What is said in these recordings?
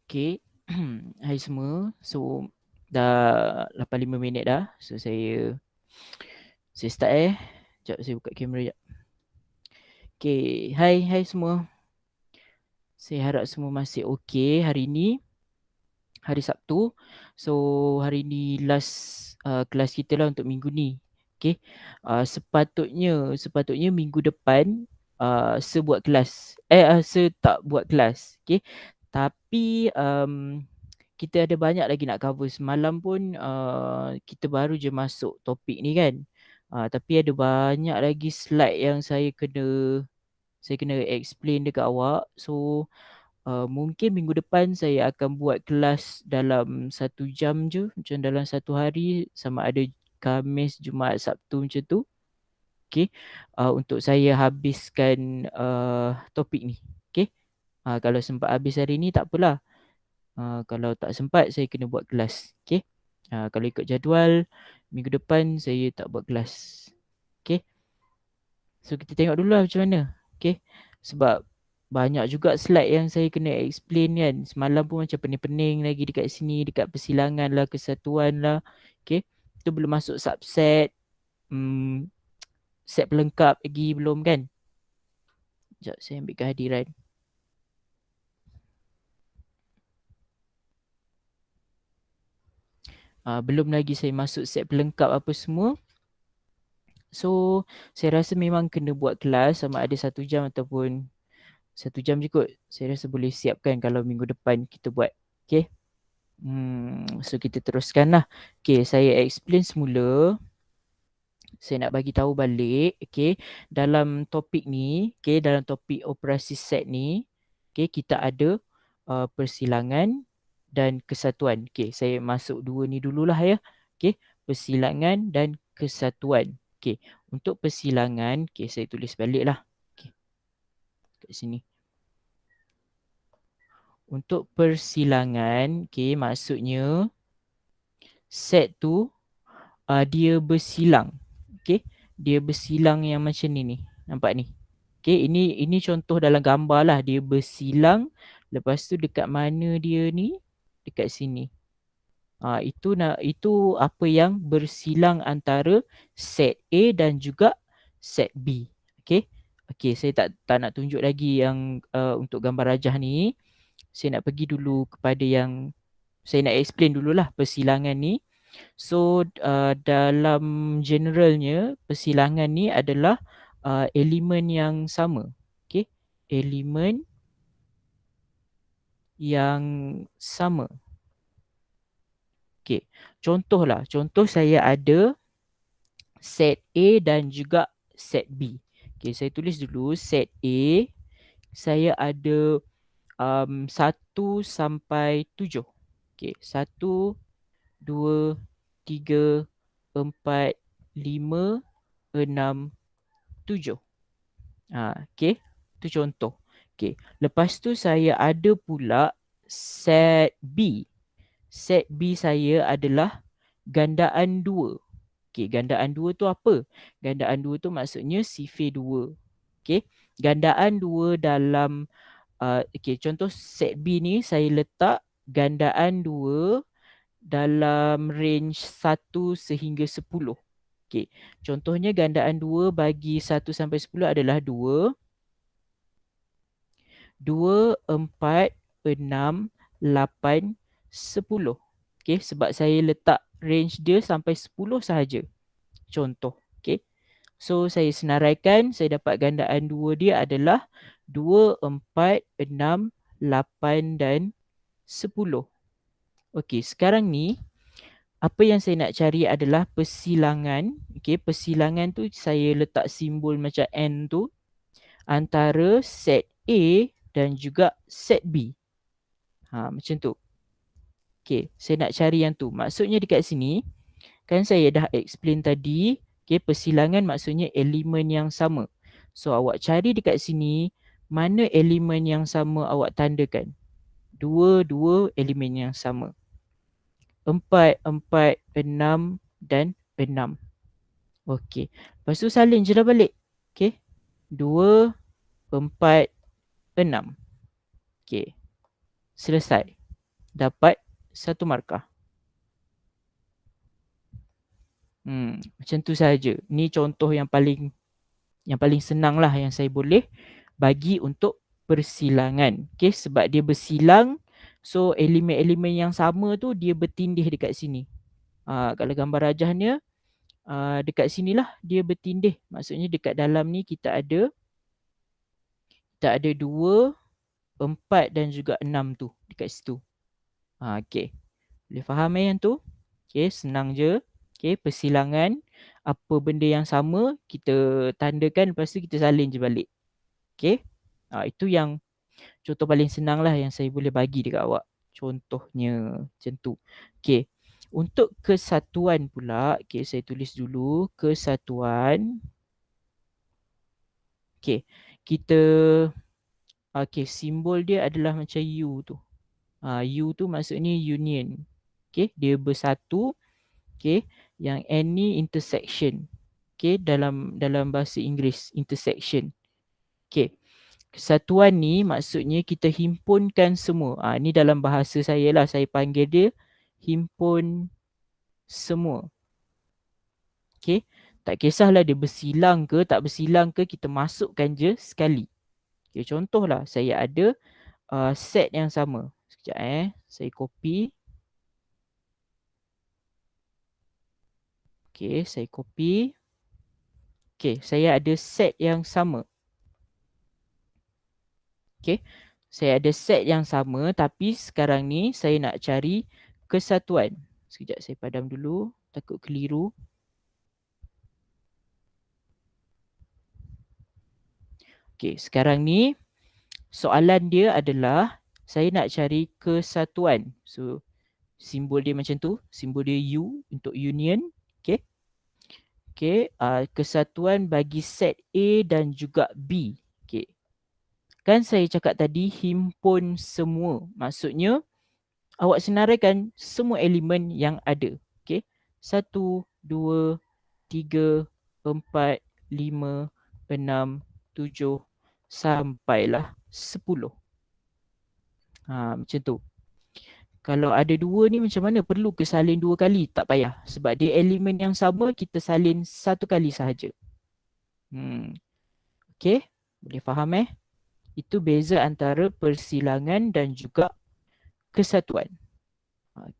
Okay. Hai semua. So, dah 85 minit dah. So, saya start Sekejap saya buka kamera sekejap. Okay. Hai semua. Saya harap semua masih okay hari ni. Hari Sabtu. So, hari ni last kelas kita lah untuk minggu ni. Okay. Sepatutnya minggu depan saya buat kelas. Saya tak buat kelas. Okay. Tapi kita ada banyak lagi nak cover. Semalam pun kita baru je masuk topik ni kan. Tapi ada banyak lagi slide yang saya kena explain dekat awak. So mungkin minggu depan saya akan buat kelas dalam 1 jam je. Macam dalam satu hari, sama ada Khamis, Jumaat, Sabtu macam tu. Okay. Untuk saya habiskan topik ni. Okay. Kalau sempat habis hari ni tak apalah. Kalau tak sempat saya kena buat kelas. Okay. Kalau ikut jadual, minggu depan saya tak buat kelas. Okay. So kita tengok dulu lah macam mana. Okay. Sebab banyak juga slide yang saya kena explain kan. Semalam pun macam pening-pening lagi dekat sini. Dekat persilangan lah, kesatuan lah. Okay. Itu belum masuk subset. Set pelengkap lagi belum kan. Sekejap saya ambil kehadiran. Belum lagi saya masuk set pelengkap apa semua. So, saya rasa memang kena buat kelas sama ada 1 jam ataupun 1 jam je kot. Saya rasa boleh siapkan kalau minggu depan kita buat. Okay. So, kita teruskan lah. Okay, saya explain semula. Saya nak bagi tahu balik. Okay, dalam topik ni, okay, dalam topik operasi set ni, okay, kita ada persilangan dan kesatuan. Okay, saya masuk dua ni dululah ya. Okay, persilangan dan kesatuan. Okay, untuk persilangan, okay, saya tulis balik lah. Okay, kat sini. Untuk persilangan, okay, maksudnya set tu dia bersilang. Okay, dia bersilang yang macam ni. Nampak ni? Okay, ini contoh dalam gambar lah. Dia bersilang. Lepas tu dekat mana dia ni? Dekat sini. Itu apa yang bersilang antara set A dan juga set B. Okay. Okay, saya tak nak tunjuk lagi yang untuk gambar rajah ni. Saya nak pergi dulu kepada yang saya nak explain dululah persilangan ni. So dalam generalnya persilangan ni adalah elemen yang sama. Okay. Elemen yang sama. Okay. Contoh saya ada set A dan juga set B. Okay, saya tulis dulu set A. Saya ada 1 sampai 7. Okay, 1, 2, 3, 4, 5, 6, 7. Okay, itu contoh. Okay, lepas tu saya ada pula set B. Set B saya adalah gandaan 2. Okay, gandaan 2 tu apa? Gandaan 2 tu maksudnya sifir 2. Okay, gandaan 2 dalam okay, contoh set B ni saya letak gandaan 2 dalam range 1 sehingga 10. Okay, contohnya gandaan 2 bagi 1 sampai 10 adalah 2, 2, 4, 6, 8, 10. Okay, sebab saya letak range dia sampai 10 sahaja. Contoh. Okay, so saya senaraikan, saya dapat gandaan 2 dia adalah 2, 4, 6, 8 dan 10. Okay, sekarang ni apa yang saya nak cari adalah persilangan. Okay, persilangan tu saya letak simbol macam N tu antara set A dan juga set B. Macam tu. Okay, saya nak cari yang tu. Maksudnya dekat sini, kan saya dah explain tadi, okay, persilangan maksudnya elemen yang sama. So, awak cari dekat sini, mana elemen yang sama awak tandakan. Dua elemen yang sama. 4, 4, 6 dan 6. Okey. Lepas tu salin je dah balik. Okey. 2, 4, 6. Okey. Selesai. dapat 1 markah. Macam tu sahaja. Ni contoh yang paling senang lah yang saya boleh bagi untuk persilangan. Okay, sebab dia bersilang, so elemen-elemen yang sama tu dia bertindih dekat sini. Kalau gambar rajahnya, dekat sinilah dia bertindih. Maksudnya dekat dalam ni kita ada 2, 4 dan juga 6 tu dekat situ. Okay. Boleh faham yang tu? Okay, senang je. Okay, persilangan. Apa benda yang sama, kita tandakan, lepas tu kita salin je balik. Okay. Itu yang contoh paling senang lah yang saya boleh bagi dekat awak. Contohnya macam tu. Okay. Untuk kesatuan pula, okay, saya tulis dulu. Kesatuan. Okay. Kita, okay, simbol dia adalah macam U tu. U tu maksudnya union. Okay, dia bersatu. Okay, yang N ni intersection. Okay, dalam bahasa Inggeris, intersection. Okay, kesatuan ni maksudnya kita himpunkan semua. Ni dalam bahasa saya lah, saya panggil dia himpun semua. Okay, tak kisahlah dia bersilang ke tak bersilang ke, kita masukkan je sekali. Okay, contohlah saya ada set yang sama. Sekejap saya copy. Okay, saya copy. Okay, saya ada set yang sama. Okay, saya ada set yang sama, tapi sekarang ni saya nak cari kesatuan. Sekejap saya padam dulu, takut keliru. Okay, sekarang ni soalan dia adalah saya nak cari kesatuan. So, simbol dia macam tu, simbol dia U untuk union. Okay. Okay, kesatuan bagi set A dan juga B. Okay. Kan saya cakap tadi himpun semua. Maksudnya awak senaraikan semua elemen yang ada. Okay. 1, 2, 3, 4, 5, 6, 7 sampailah 10. Macam tu. Kalau ada 2 ni macam mana? Perlu ke salin 2 kali? Tak payah. Sebab dia elemen yang sama, kita salin 1 kali sahaja. Okay. Boleh faham Itu beza antara persilangan dan juga kesatuan.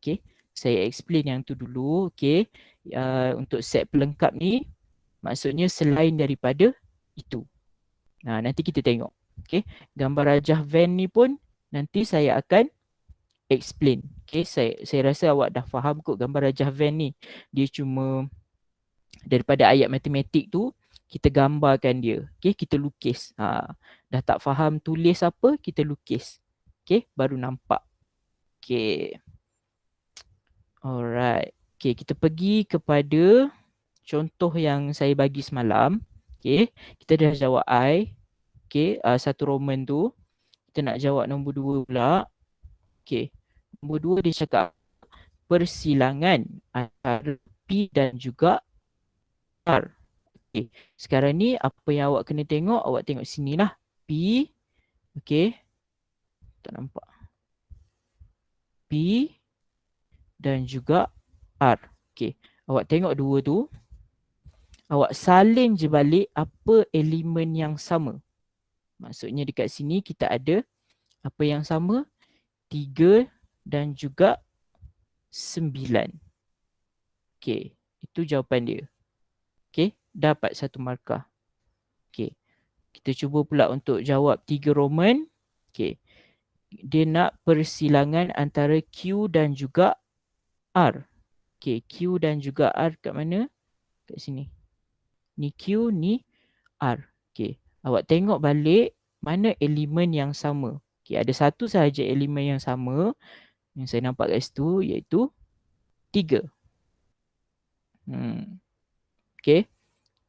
Okay. Saya explain yang tu dulu. Okay. Untuk set pelengkap ni, maksudnya selain daripada itu. Nanti kita tengok. Okay. Gambar rajah van ni pun nanti saya akan explain. Okay, saya rasa awak dah faham kot gambar rajah van ni. Dia cuma daripada ayat matematik tu, kita gambarkan dia. Okay, kita lukis. Dah tak faham tulis apa, kita lukis. Okay, baru nampak. Okay. Alright. Okay, kita pergi kepada contoh yang saya bagi semalam. Okay, kita dah jawab I. Okay, satu Roman tu. Kita nak jawab nombor 2 pula. Okay. Nombor 2 dia cakap persilangan antara P dan juga R. Okay. Sekarang ni apa yang awak kena tengok, awak tengok sini lah. P. Okay. Tak nampak. P dan juga R. Okay. Awak tengok 2 tu. Awak salin je balik apa elemen yang sama. Maksudnya dekat sini kita ada apa yang sama? 3 dan juga 9. Okay, itu jawapan dia. Okay, dapat 1 markah. Okay, kita cuba pula untuk jawab 3 Roman. Okay, dia nak persilangan antara Q dan juga R. Okay, Q dan juga R kat mana? Kat sini. Ni Q, ni R. Okay, awak tengok balik mana elemen yang sama. Okay, ada satu sahaja elemen yang sama yang saya nampak kat situ, iaitu 3. Okay.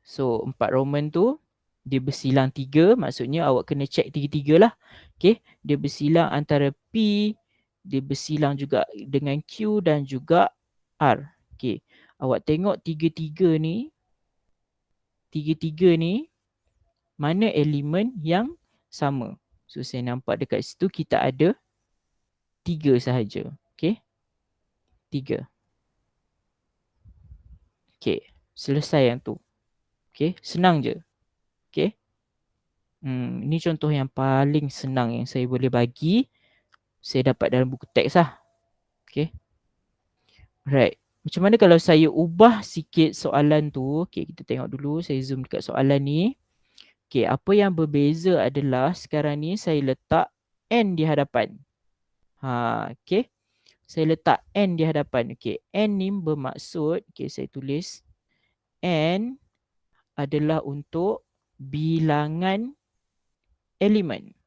So 4 Roman tu dia bersilang 3, maksudnya awak kena check 3-3 lah. Okay. Dia bersilang antara P, dia bersilang juga dengan Q dan juga R. Okay. Awak tengok 3-3 ni, mana elemen yang sama. So saya nampak dekat situ kita ada 3 sahaja. Okay, 3. Okay, selesai yang tu. Okay, senang je. Okay. Ini contoh yang paling senang yang saya boleh bagi. Saya dapat dalam buku teks lah. Okay. Right. Macam mana kalau saya ubah sikit soalan tu. Okay, kita tengok dulu. Saya zoom dekat soalan ni. Okay, apa yang berbeza adalah sekarang ni saya letak N di hadapan. Okay. Saya letak N di hadapan. Okay, N ni bermaksud, okay, saya tulis N adalah untuk bilangan elemen.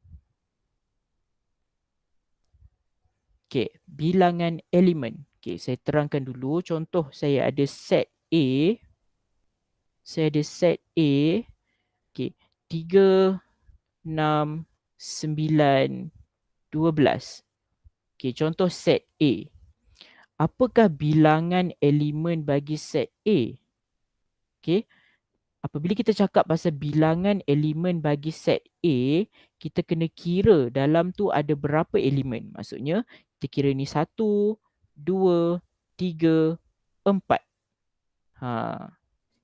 Okay, bilangan elemen. Okay, saya terangkan dulu. Contoh saya ada set A. Saya ada set A. Okay, 3, 6, 9, 12. Okay, contoh set A. Apakah bilangan elemen bagi set A? Okay, apabila kita cakap pasal bilangan elemen bagi set A, kita kena kira dalam tu ada berapa elemen. Maksudnya, kita kira ni 1, 2, 3, 4.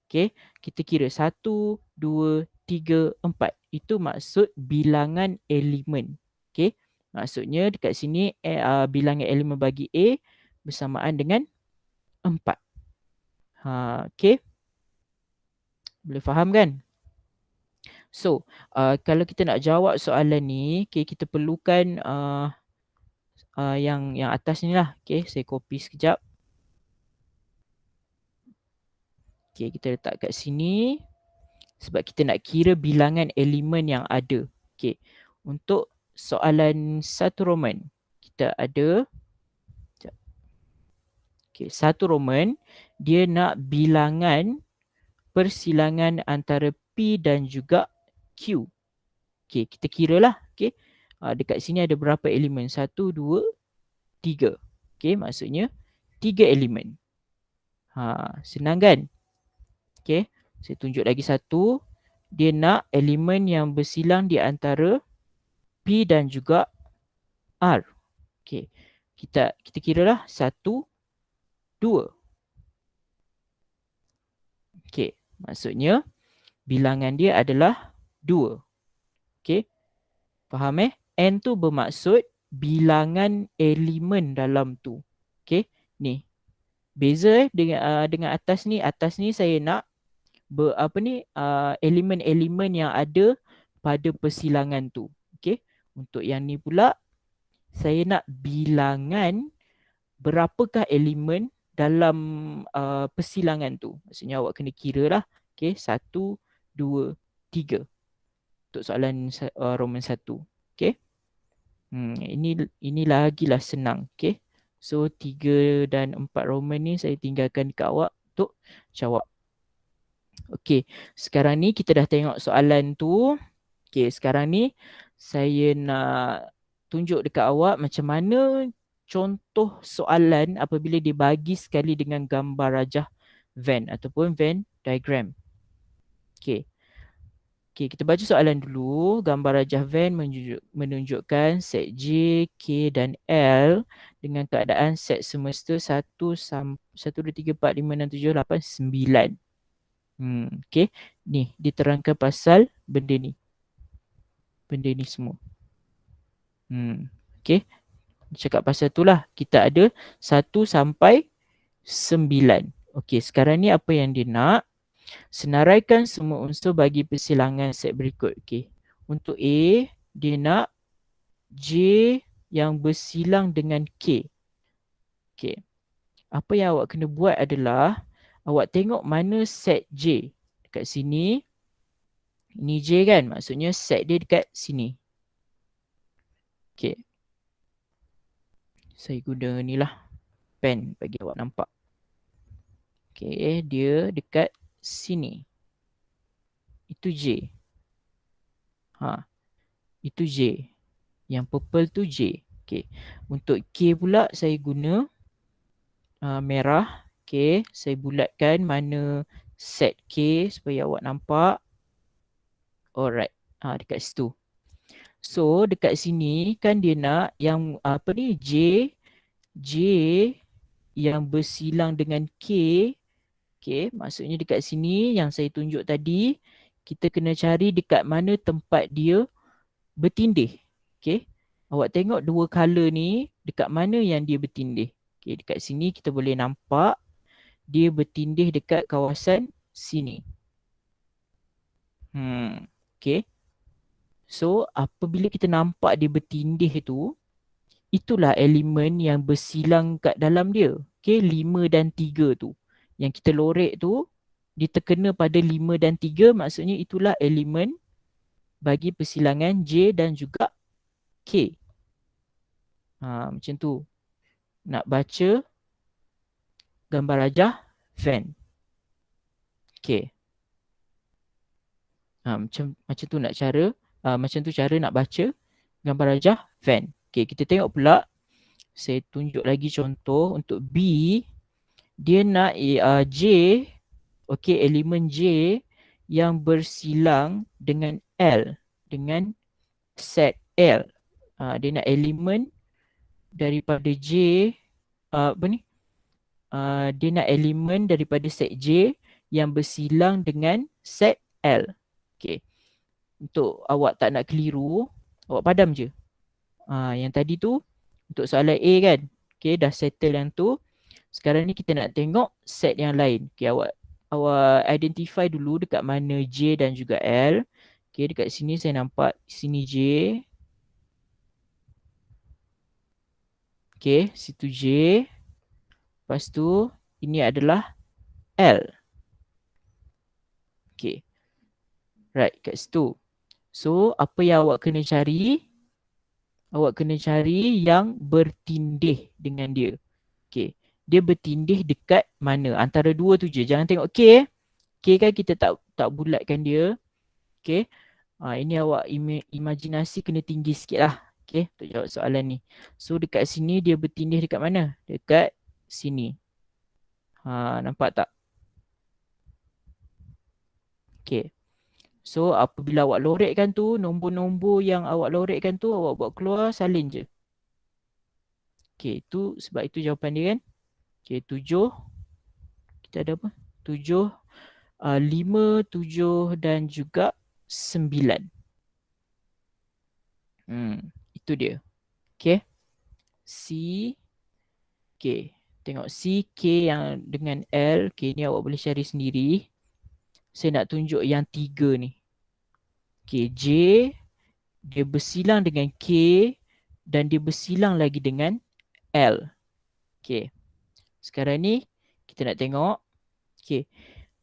Okay, kita kira 1, 2, 3, 4. Itu maksud bilangan elemen. Okay, maksudnya dekat sini bilangan elemen bagi A bersamaan dengan 4. Okay, boleh faham kan? So, kalau kita nak jawab soalan ni, okay, kita perlukan yang atas ni lah. Okay, saya copy sekejap. Okay, kita letak kat sini. Sebab kita nak kira bilangan elemen yang ada. Okay, untuk soalan 1 Roman, kita ada. Okay, 1 Roman, dia nak bilangan persilangan antara P dan juga Q. Okay, kita kira lah. Okay, dekat sini ada berapa elemen? 1, 2, 3. Okay, maksudnya 3 elemen. Senang kan? Okay, saya tunjuk lagi satu. Dia nak elemen yang bersilang di antara P dan juga R. Okay, kita kira lah 1, 2. Okay, maksudnya bilangan dia adalah 2. Okay, faham N tu bermaksud bilangan elemen dalam tu. Okay, ni. Beza dengan atas ni. Atas ni saya nak elemen-elemen yang ada pada persilangan tu. Okay, untuk yang ni pula saya nak bilangan berapakah elemen dalam persilangan tu. Maksudnya awak kena kira lah. Okay, 1, 2, 3. Untuk soalan Roman 1. Okay. Ini lagilah senang. Okay. So 3 dan 4 Roman ni saya tinggalkan dekat awak untuk jawab. Okay, sekarang ni kita dah tengok soalan tu. Okay, sekarang ni saya nak tunjuk dekat awak macam mana contoh soalan apabila dibagi sekali dengan gambar rajah Venn ataupun Venn diagram. Okay. Okay, kita baca soalan dulu. Gambar rajah Venn menunjukkan set J, K dan L dengan keadaan set semesta 1, 2, 3, 4, 5, 6, 7, 8, 9. Okay, ni diterangkan pasal benda ni. Benda ni semua. Okay, cakap pasal tu lah. Kita ada 1 sampai 9. Okay, sekarang ni apa yang dia nak? Senaraikan semua unsur bagi persilangan set berikut. Okay, untuk A, dia nak J yang bersilang dengan K. Okay, apa yang awak kena buat adalah awak tengok mana set J. Dekat sini, ini J kan? Maksudnya set dia dekat sini. Okay, saya guna ni lah pen bagi awak nampak. Okay, dia dekat sini. Itu J. Itu J. Yang purple tu J. Okay, untuk K pula saya guna merah. Okay, saya bulatkan mana set K supaya awak nampak. Alright, dekat situ. So dekat sini kan dia nak yang apa ni J yang bersilang dengan K. Okay, maksudnya dekat sini yang saya tunjuk tadi, kita kena cari dekat mana tempat dia bertindih. Okay, awak tengok dua color ni, dekat mana yang dia bertindih. Okay, dekat sini kita boleh nampak dia bertindih dekat kawasan sini. Okay. So, apabila kita nampak dia bertindih tu, itulah elemen yang bersilang kat dalam dia. Okay, 5 dan 3 tu. Yang kita lorek tu, dia terkena pada 5 dan 3, maksudnya itulah elemen bagi persilangan J dan juga K. Macam tu. Nak baca gambar rajah Venn. Okay. Macam tu nak cara, macam tu cara nak baca gambar rajah Venn. Okay, kita tengok pula. Saya tunjuk lagi contoh untuk B. Dia nak J, okay, elemen J yang bersilang dengan L, dengan set L. Dia nak elemen daripada J, apa ni? Dia nak elemen daripada set J yang bersilang dengan set L. Okay. Untuk awak tak nak keliru, awak padam je. Yang tadi tu untuk soalan A kan. Okay, dah settle yang tu. Sekarang ni kita nak tengok set yang lain. Okay, awak identify dulu dekat mana J dan juga L. Okay, dekat sini saya nampak sini J. Okay, situ J. Lepas tu ini adalah L. Okay. Right, kat situ. So, apa yang awak kena cari? Awak kena cari yang bertindih dengan dia. Okay. Dia bertindih dekat mana? Antara dua tu je. Jangan tengok K. K kan kita tak bulatkan dia. Okay. Ini awak imajinasi kena tinggi sikit lah. Okay. Untuk jawab soalan ni. So dekat sini dia bertindih dekat mana? Dekat sini. Nampak tak? Okay. So apabila awak lorekkan tu, nombor-nombor yang awak lorekkan tu, awak buat keluar, salin je. Okay. Sebab itu jawapan dia kan. Okay. 7. Kita ada apa? 7. 5, 7 dan juga 9. Itu dia. Okay. C. Okay. Tengok C, K yang dengan L. Okay, ni awak boleh cari sendiri. Saya nak tunjuk yang 3 ni. Okay, J. Dia bersilang dengan K. Dan dia bersilang lagi dengan L. Okay. Sekarang ni, kita nak tengok. Okay.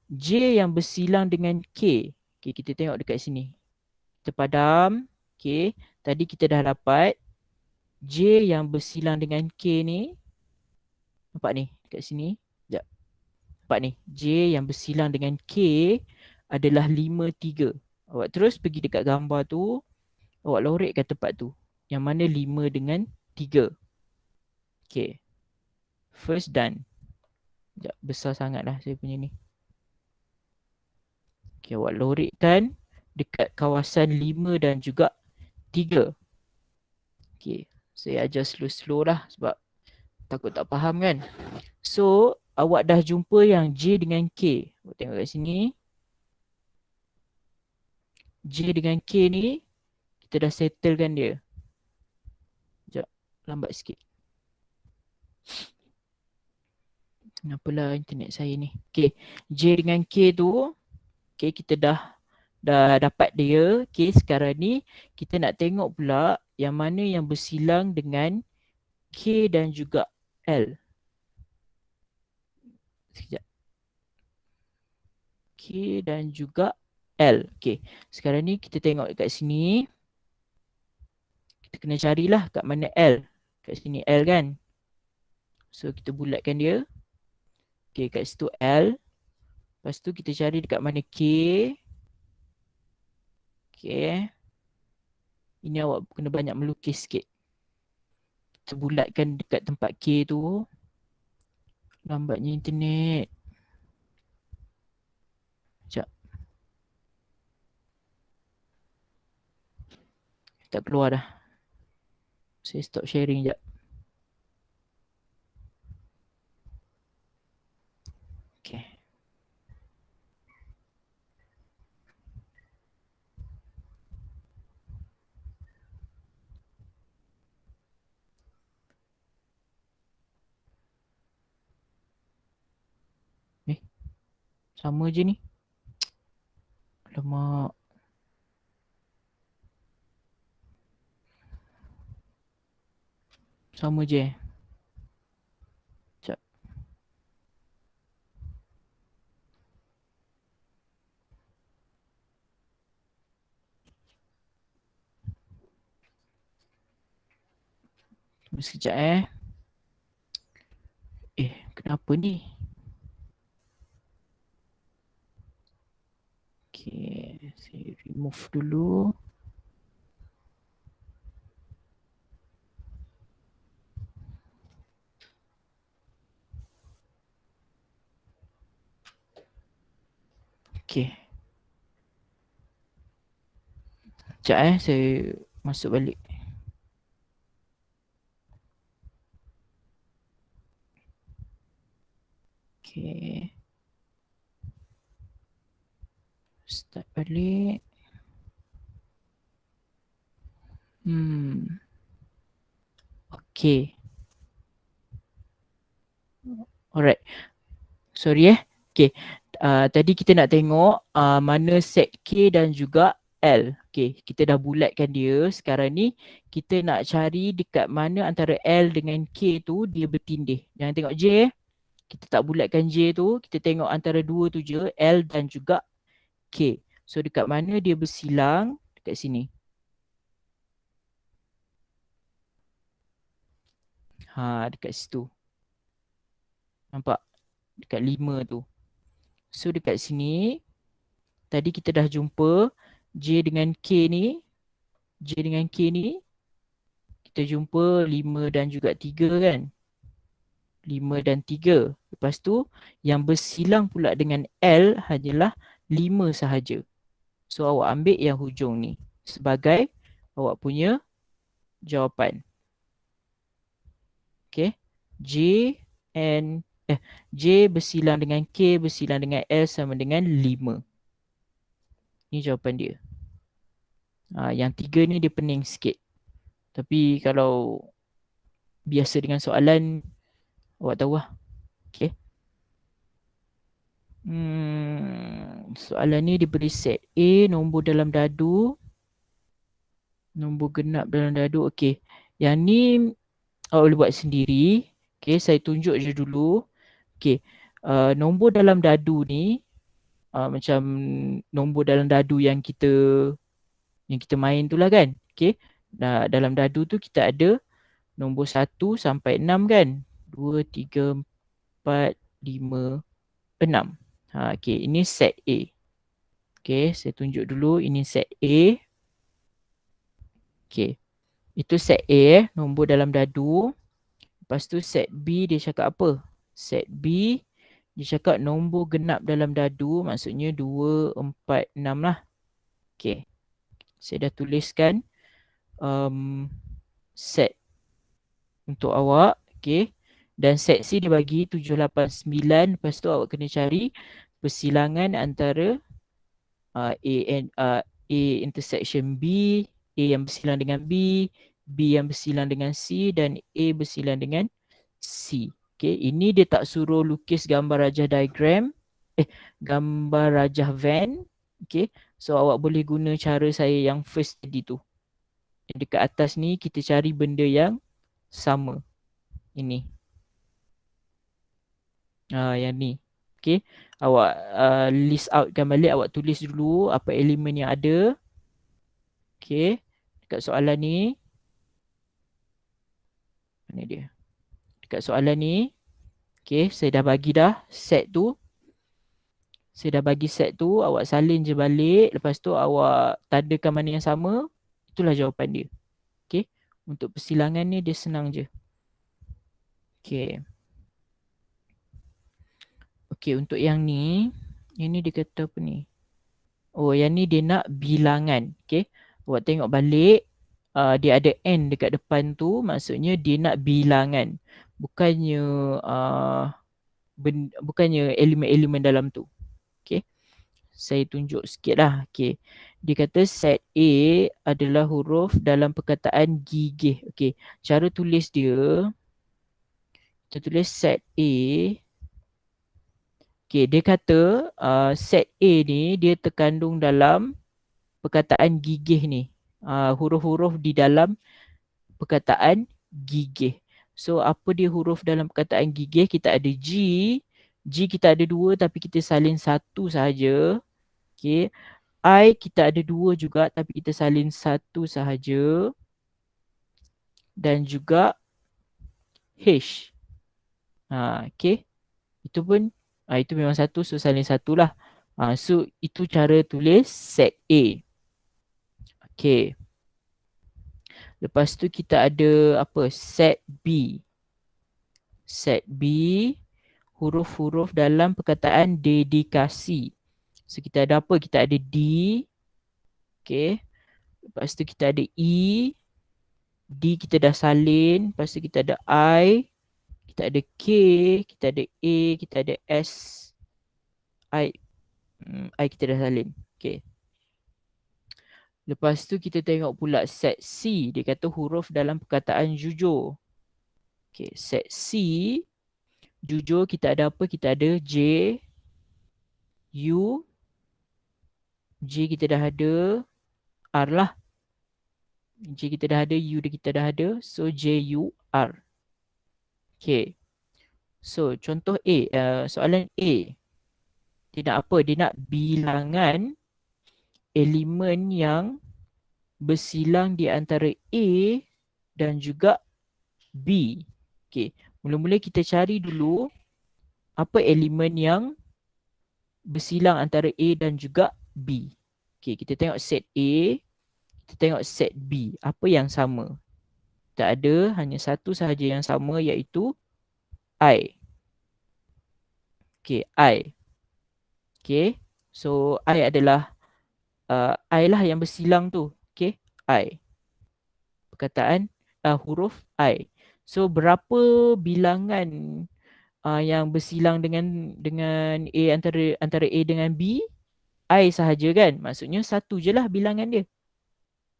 J yang bersilang dengan K. Okay, kita tengok dekat sini. Kita padam. Okay. Tadi kita dah dapat J yang bersilang dengan K ni. Nampak ni dekat sini. Sekejap. Nampak ni. J yang bersilang dengan K adalah 5, 3. Awak terus pergi dekat gambar tu. Awak lorekkan tempat tu. Yang mana 5 dengan 3. Okay. First done. Sekejap. Besar sangat lah saya punya ni. Okay. Awak lorekkan dekat kawasan 5 dan juga 3. Okay. Saya ajar slow-slow lah sebab takut tak faham kan. So, awak dah jumpa yang J dengan K. Awak tengok kat sini. J dengan K ni, kita dah settlekan dia. Sekejap, lambat sikit. Kenapalah internet saya ni. Okay, J dengan K tu, okay, kita dah dapat dia. Okay, sekarang ni, kita nak tengok pula yang mana yang bersilang dengan K dan juga L. Sekejap. K dan juga L. Okay. Sekarang ni kita tengok kat sini. Kita kena carilah kat mana L. Kat sini L kan. So kita bulatkan dia. Okay, kat situ L. Lepas tu kita cari dekat mana K. Okay. Ini awak kena banyak melukis sikit. Kita bulatkan dekat tempat K tu. Lambatnya internet. Sekejap. Tak keluar dah. Saya stop sharing jap. Okay. Sama je ni. Alamak. Sama je. Sekejap. Tunggu sekejap kenapa ni? Okay, saya remove dulu. Okay. Sekejap saya masuk balik. Okay. Start balik. Okay. Alright. Sorry Okay. Tadi kita nak tengok mana set K dan juga L. Okay. Kita dah bulatkan dia. Sekarang ni kita nak cari dekat mana antara L dengan K tu dia bertindih. Jangan tengok J Kita tak bulatkan J tu. Kita tengok antara dua tu je. L dan juga K. So dekat mana dia bersilang? Dekat sini. Dekat situ. Nampak? Dekat 5 tu. So dekat sini, tadi kita dah jumpa J dengan K ni. J dengan K ni, kita jumpa 5 dan juga 3 kan? 5 dan 3. Lepas tu, yang bersilang pula dengan L hanyalah 5 sahaja. So awak ambil yang hujung ni sebagai awak punya jawapan. Okay. J bersilang dengan K bersilang dengan L sama dengan 5. Ni jawapan dia. Yang 3 ni dia pening sikit. Tapi kalau biasa dengan soalan, awak tahu lah. Okay. Soalan ni diberi set A, nombor dalam dadu. Nombor genap dalam dadu. Okay. Yang ni awak boleh buat sendiri. Okay, saya tunjuk je dulu. Okay. Nombor dalam dadu ni macam nombor dalam dadu yang kita main tu lah kan. Okay. Dalam dadu tu kita ada nombor 1 sampai 6 kan. 2, 3, 4, 5, 6. Okay, ini set A. Okay, saya tunjuk dulu. Ini set A. Okay, itu set A nombor dalam dadu. Lepas tu set B dia cakap apa? Set B dia cakap nombor genap dalam dadu. Maksudnya 2, 4, 6 lah. Okay, saya dah tuliskan set untuk awak. Okay, dan set C dia bagi 7, 8, 9. Lepas tu awak kena cari persilangan antara A intersection B, A yang bersilang dengan B, B yang bersilang dengan C dan A bersilang dengan C. Okay, ini dia tak suruh lukis gambar rajah diagram, gambar rajah Venn. Okay, so awak boleh guna cara saya yang first tadi tu. Dekat atas ni kita cari benda yang sama. Ini. Yang ni. Okay, awak list outkan balik, awak tulis dulu apa elemen yang ada. Okay, dekat soalan ni. Mana dia? Dekat soalan ni. Okay, saya dah bagi dah set tu. Saya dah bagi set tu, awak salin je balik. Lepas tu awak tandakan mana yang sama. Itulah jawapan dia. Okay, untuk persilangan ni dia senang je. Okay. Okay, untuk yang ni dia kata apa ni? Oh, yang ni dia nak bilangan. Okay, awak tengok balik. dia ada N dekat depan tu, maksudnya dia nak bilangan. Bukannya bukannya elemen-elemen dalam tu. Okay. Saya tunjuk sikit lah. Okay. Dia kata set A adalah huruf dalam perkataan gigih. Okay. Cara tulis dia, kita tulis set A. Okay. Dia kata set A ni dia terkandung dalam perkataan gigih ni. Huruf-huruf di dalam perkataan gigih. So apa dia huruf dalam perkataan gigih? Kita ada G. G kita ada dua tapi kita salin satu sahaja. Okay. I kita ada dua juga tapi kita salin satu sahaja. Dan juga H. Okay. Itu pun itu memang satu, so salin satu lah. So itu cara tulis set A. Okay. Lepas tu kita ada apa? Set B. Set B, huruf-huruf dalam perkataan dedikasi. So kita ada apa? Kita ada D. Okay. Lepas tu kita ada E. D kita dah salin. Lepas tu kita ada I. Kita ada K. Kita ada A. Kita ada S. I kita dah salin. Okay. Lepas tu kita tengok pula set C. Dia kata huruf dalam perkataan jujur. Okay. Set C. Jujur kita ada apa? Kita ada J. U. J kita dah ada. R lah. J kita dah ada. U kita dah ada. So J, U, R. Okay. So contoh A. Soalan A. Dia nak apa? Dia nak bilangan elemen yang bersilang di antara A dan juga B. Okay. Mula-mula kita cari dulu apa elemen yang bersilang antara A dan juga B. Okay. Kita tengok set A. Kita tengok set B. Apa yang sama? Tak ada, hanya satu sahaja yang sama iaitu I. Okay, I. Okay. So I adalah I lah yang bersilang tu. Okay, I. Perkataan huruf I. So berapa bilangan yang bersilang dengan A antara A dengan B? I sahaja kan? Maksudnya satu je lah bilangan dia.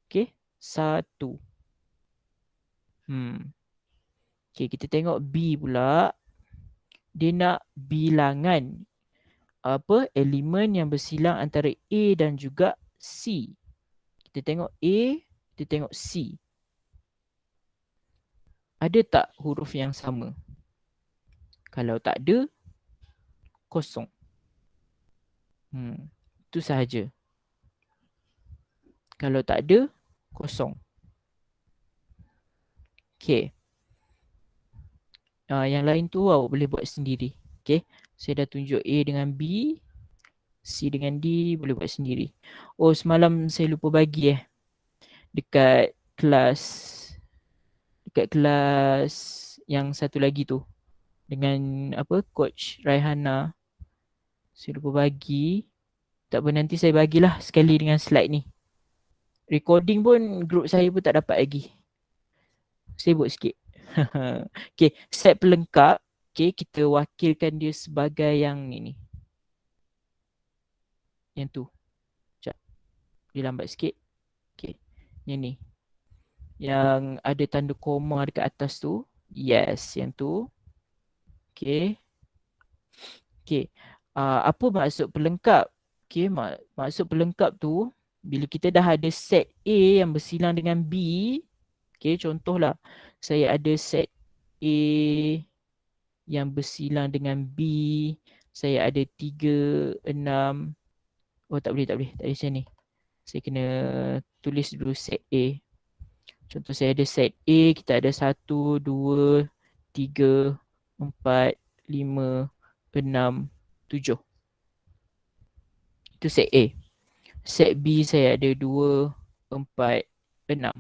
Okay, satu. Okay, kita tengok B pula. Dia nak bilangan apa elemen yang bersilang antara A dan juga C. Kita tengok A, kita tengok C. Ada tak huruf yang sama? Kalau tak ada, kosong. Itu sahaja. Kalau tak ada, kosong. Okay. Yang lain tu awak boleh buat sendiri. Okay. Saya dah tunjuk A dengan B. C dengan D boleh buat sendiri. Oh, semalam saya lupa bagi dekat kelas yang satu lagi tu dengan apa Coach Raihana. Saya lupa bagi. Tak apa, nanti saya bagilah sekali dengan slide ni. Recording pun group saya pun tak dapat lagi. Sibuk sikit. Okay, set pelengkap. Okay, kita wakilkan dia sebagai yang ini. Yang tu. Sekejap. Dia lambat sikit. Okay, yang ni. Yang ada tanda koma dekat atas tu. Yes, yang tu. Okay. Okay. Apa maksud pelengkap? Okay, maksud pelengkap tu, bila kita dah ada set A yang bersilang dengan B. Okay, contohlah. Saya ada set A yang bersilang dengan B. Saya ada 3, 6. Oh, tak boleh. Tak boleh macam ni. Saya kena tulis dulu set A. Contoh saya ada set A, kita ada 1, 2, 3, 4, 5, 6, 7. Itu set A. Set B saya ada 2, 4, 6.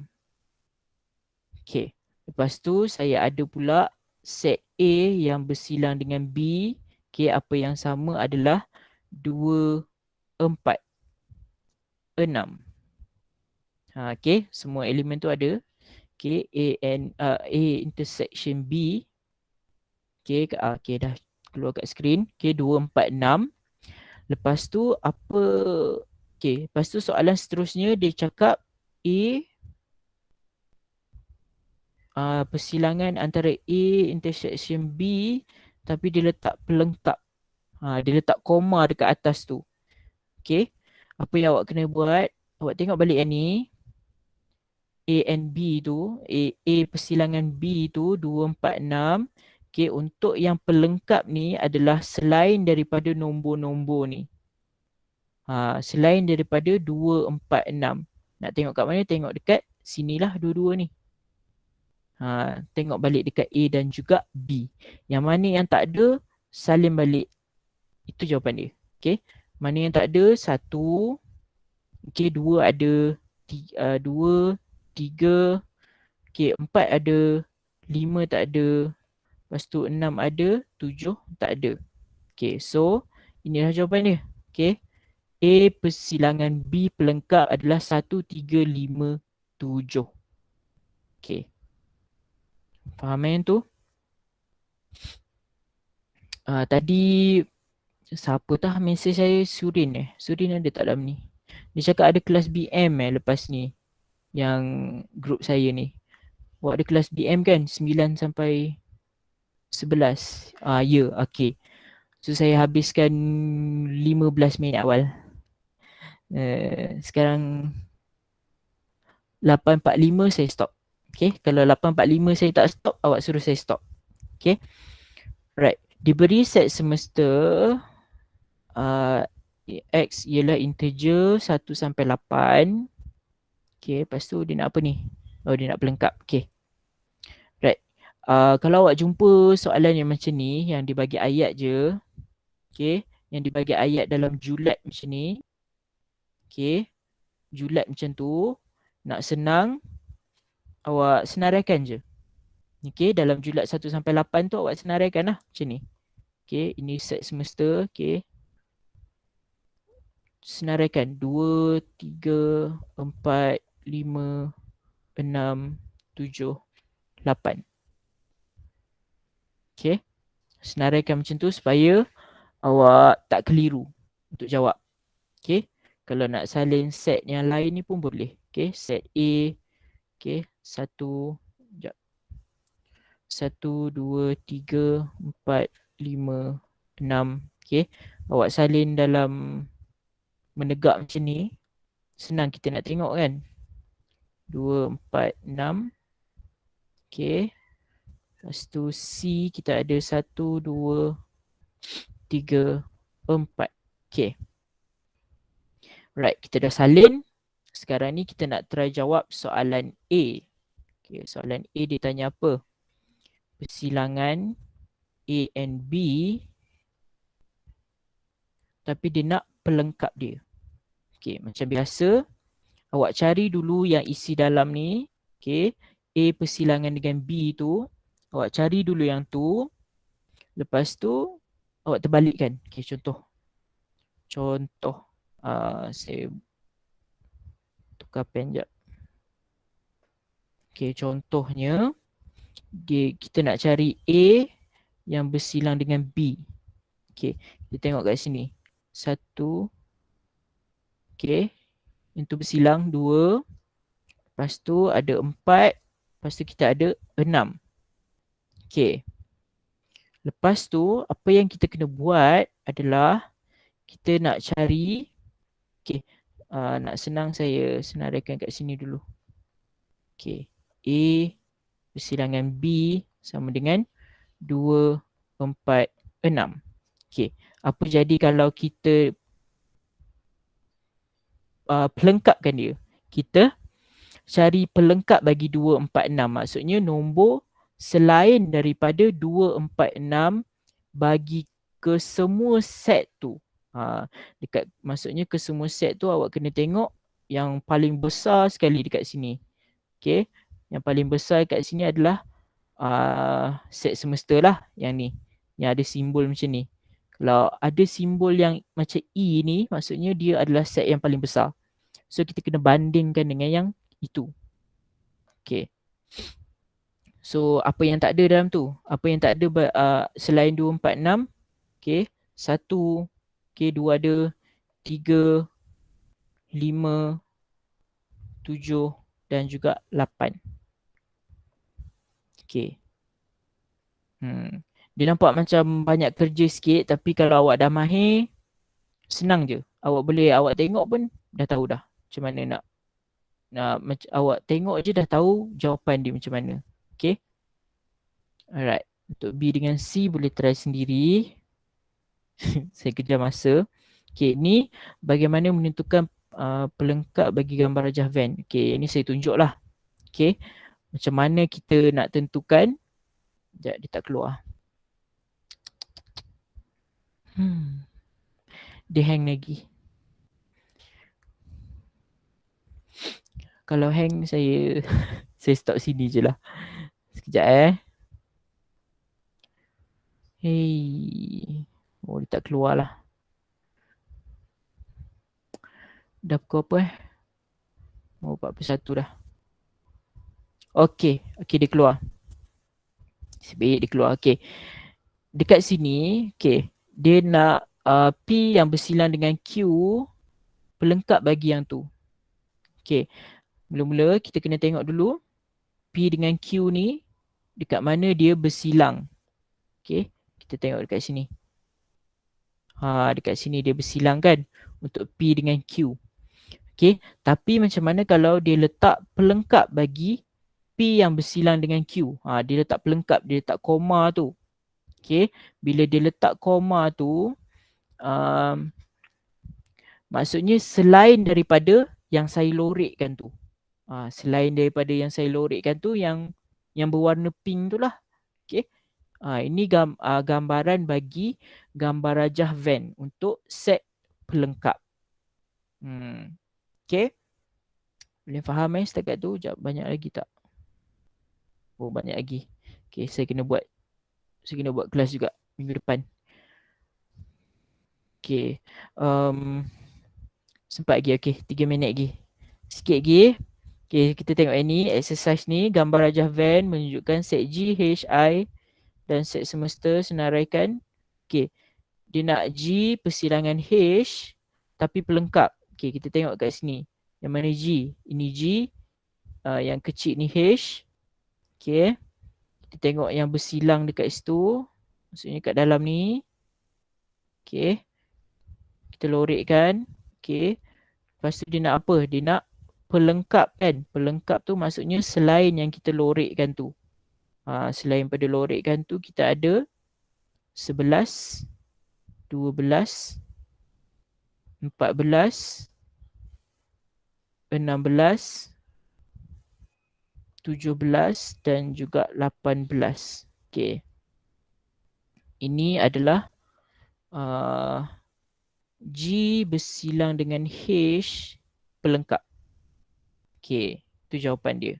Okay. Lepas tu saya ada pula set A yang bersilang dengan B. Okay, apa yang sama adalah 2, 4, 6. Okay, semua elemen tu ada. Okay, A intersection B. Okay, okay dah keluar kat skrin. Okay, 2, 4, 6. Lepas tu apa? Okay, lepas tu soalan seterusnya dia cakap persilangan antara A intersection B tapi dia letak pelengkap. Dia letak koma dekat atas tu. Okay, apa yang awak kena buat? Awak tengok balik yang ni. A and B tu, A persilangan B tu 2, 4, 6. Okay, untuk yang pelengkap ni adalah selain daripada nombor-nombor ni. Selain daripada 2, 4, 6. Nak tengok kat mana? Tengok dekat sinilah dua-dua ni. Tengok balik dekat A dan juga B. Yang mana yang tak ada, salin balik. Itu jawapan dia. Okay. Mana yang tak ada, 1. Okay, 2 ada. 2, 3. Okay, 4 ada. 5 tak ada. Lepas tu 6 ada. 7 tak ada. Okay, so inilah jawapan dia. Okay. A persilangan B pelengkap adalah 1, 3, 5, 7. Okay. Faham yang tu? Tadi siapa tah mesej saya? Surin Surin ada tak dalam ni? Dia cakap ada kelas BM lepas ni. Yang grup saya ni. Awak ada kelas BM kan? 9 sampai 11. Ya, okay. So saya habiskan 15 minit awal. Sekarang 8.45 saya stop. Okay, kalau 8.45 saya tak stop, awak suruh saya stop. Okay, right. Diberi set semester X ialah integer 1 sampai 8. Okay, lepas tu dia nak apa ni? Dia nak pelengkap. Okay, right. Kalau awak jumpa soalan yang macam ni, yang dibagi ayat je. Okay, yang dibagi ayat dalam julat macam ni. Okay, julat macam tu. Nak senang, awak senaraikan je. Okay, dalam julat 1 sampai 8 tu awak senaraikan lah macam ni. Okay, ini set semester. Okay, senaraikan 2, 3, 4, 5, 6, 7, 8. Okay, senaraikan macam tu supaya awak tak keliru untuk jawab. Okay, kalau nak salin set yang lain ni pun boleh. Okay, set A. Okay, 1, 2, 3, 4, 5, 6. Okay, awak salin dalam menegak macam ni. Senang kita nak tengok kan. 2, 4, 6. Okay. Lepas tu C kita ada 1, 2, 3, 4. Okay. Right, kita dah salin. Sekarang ni kita nak try jawab soalan A. Okay, soalan A dia tanya apa? Persilangan A and B. Tapi dia nak pelengkap dia. Okay, macam biasa. Awak cari dulu yang isi dalam ni. Okay, A persilangan dengan B tu. Awak cari dulu yang tu. Lepas tu, awak terbalikkan. Okay, contoh. Saya tukar pen sekejap. Okay, contohnya. Kita nak cari A yang bersilang dengan B. Okay, kita tengok kat sini. 1. Okay, yang tu bersilang 2. Lepas tu ada 4. Lepas tu kita ada 6. Okay. Lepas tu apa yang kita kena buat adalah kita nak cari. Okay. Nak senang saya senaraikan kat sini dulu. Okay. A persilangan B sama dengan 2, 4, 6. Okay. Apa jadi kalau kita pelengkapkan dia? Kita cari pelengkap bagi 2, 4, 6. Maksudnya nombor selain daripada 2, 4, 6 bagi ke semua set tu. Maksudnya ke semua set tu awak kena tengok yang paling besar sekali dekat sini. Okay. Yang paling besar dekat sini adalah set semester lah yang ni. Yang ada simbol macam ni. Kalau ada simbol yang macam E ni, maksudnya dia adalah set yang paling besar. So kita kena bandingkan dengan yang Itu. Okay. So apa yang tak ada dalam tu? Apa yang tak ada selain 2, 4, 6? Okay. 1, okay, 2 ada, 3, 5, 7 dan juga 8. Okay. Dia nampak macam banyak kerja sikit, tapi kalau awak dah mahir, senang je. Awak tengok pun dah tahu dah macam mana awak tengok je dah tahu jawapan dia macam mana. Okay. Alright. Untuk B dengan C boleh try sendiri. Saya kejar masa. Okay, ni bagaimana menentukan pelengkap bagi gambar rajah van. Okay, ini saya tunjuk lah. Okay, macam mana kita nak tentukan. Sekejap, dia tak keluar. Dia hang lagi. Kalau hang saya saya stop sini je lah. Sekejap Hey. Oh, dia tak keluar lah. Dah pukul apa Oh, 41 dah. Okay, dia keluar. Sebab dia keluar. Okay. Dekat sini, okay, dia nak P yang bersilang dengan Q pelengkap bagi yang tu. Okay, mula-mula kita kena tengok dulu P dengan Q ni dekat mana dia bersilang. Okay, kita tengok dekat sini. Dekat sini dia bersilang kan untuk P dengan Q. Okay, tapi macam mana kalau dia letak pelengkap bagi P yang bersilang dengan Q. Dia letak pelengkap, dia letak koma tu. Okay, bila dia letak koma tu, maksudnya selain daripada yang saya lorekkan tu. Selain daripada yang saya lorekkan tu, yang berwarna pink tu lah. Okay. Ini gambaran bagi gambar rajah van untuk set pelengkap. Okay. Boleh faham setakat tu? Sekejap, banyak lagi tak? Oh, banyak lagi. Okay, saya kena buat kelas juga minggu depan. Okay. Sempat lagi. Okay, 3 minit lagi. Sikit lagi. Okay, kita tengok ini. Exercise ni, gambar rajah van menunjukkan set G, H, I dan set semesta senaraikan. Okay, dia nak G persilangan H tapi pelengkap. Okay, kita tengok kat sini. Yang mana G? Ini G. Yang kecil ni H. Okay. Kita tengok yang bersilang dekat situ. Maksudnya kat dalam ni. Okay. Kita lorekkan. Okay. Lepas tu dia nak apa? Dia nak pelengkap kan. Pelengkap tu maksudnya selain yang kita lorekkan tu. Selain pada lorekkan tu kita ada 11, 12, 14, 16, 17 dan juga 18. Okay. Ini adalah G bersilang dengan H pelengkap. Okay. Itu jawapan dia.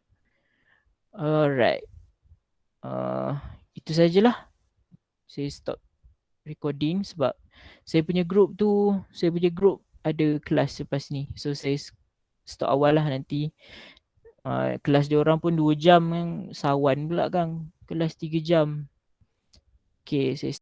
Alright. Itu sajalah. Saya stop recording sebab saya punya group ada kelas lepas ni. So saya stop awal lah nanti. Kelas dia orang pun 2 jam kan. Sawan pula kan. Kelas 3 jam. Okay, saya